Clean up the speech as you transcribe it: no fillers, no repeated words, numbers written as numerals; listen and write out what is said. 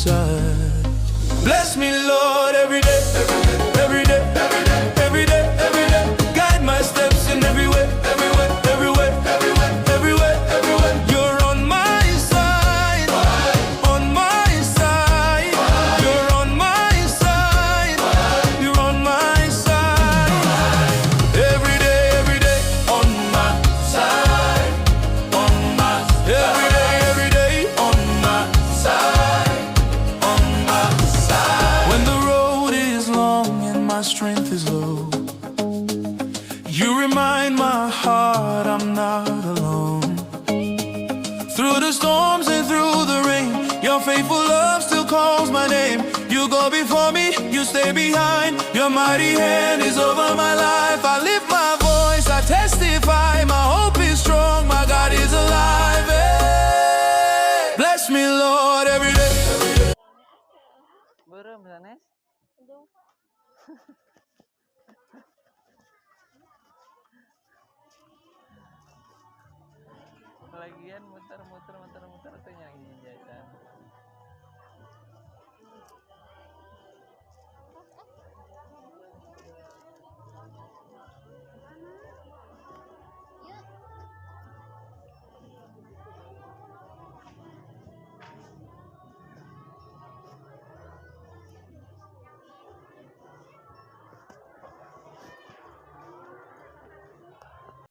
side. Bless me, Lord, every day, every day, every day, every day, every day. Guide my steps in every way, everywhere, everywhere, everywhere, everywhere, everywhere. You're on my side, on my side. You're on my side, you're on my side. Every day, on my side, on my every day, on my side, on my side. When the road is long and my strength is low, you remind my heart I'm not alone. Through the storms and through the rain, your faithful love still calls my name. You go before me, you stay behind. Your mighty hand is over my life. I lift my voice, I testify. My hope is strong, my God is alive. Hey. Bless me, Lord, every day. Burung Sanes. Lagian muter-muter tuh nyanyi jajan.